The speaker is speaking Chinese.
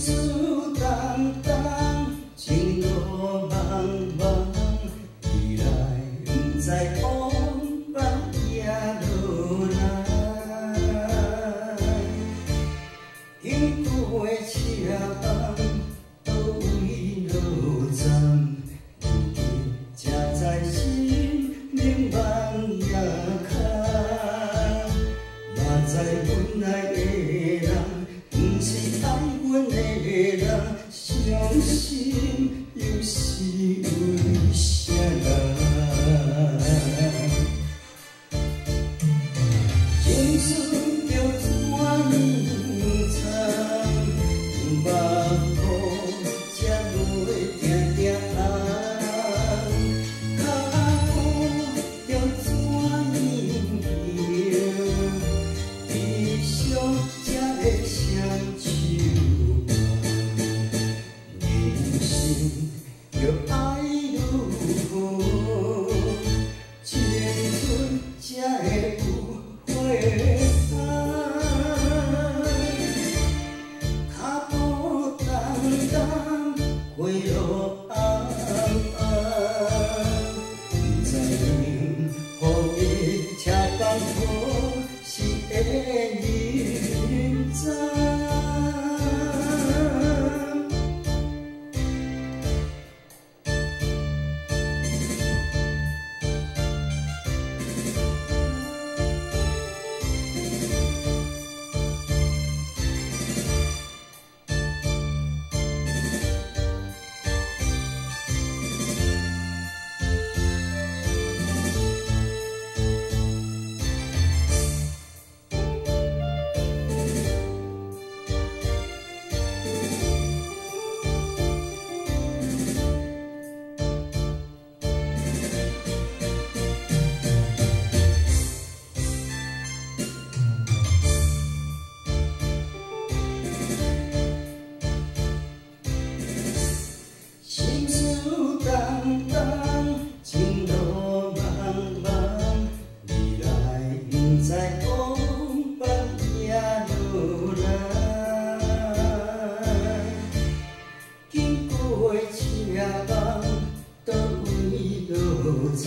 事重重，情路茫茫，未来不知往返也落来。经过车房，倒位落站，如今才知心命万也空。哪知阮爱的人，不是爱阮的人，伤心又是为啥？情绪着怎样藏？目眶才落定定红，脚步着怎样行？悲伤才会双手放，人生着爱愈好，青春才会有花香。脚步重重，过路暗暗，不知影予伊车放好，是会认真。心事重重，情路茫茫，未来不知往返也落来。经过车房，倒位落站。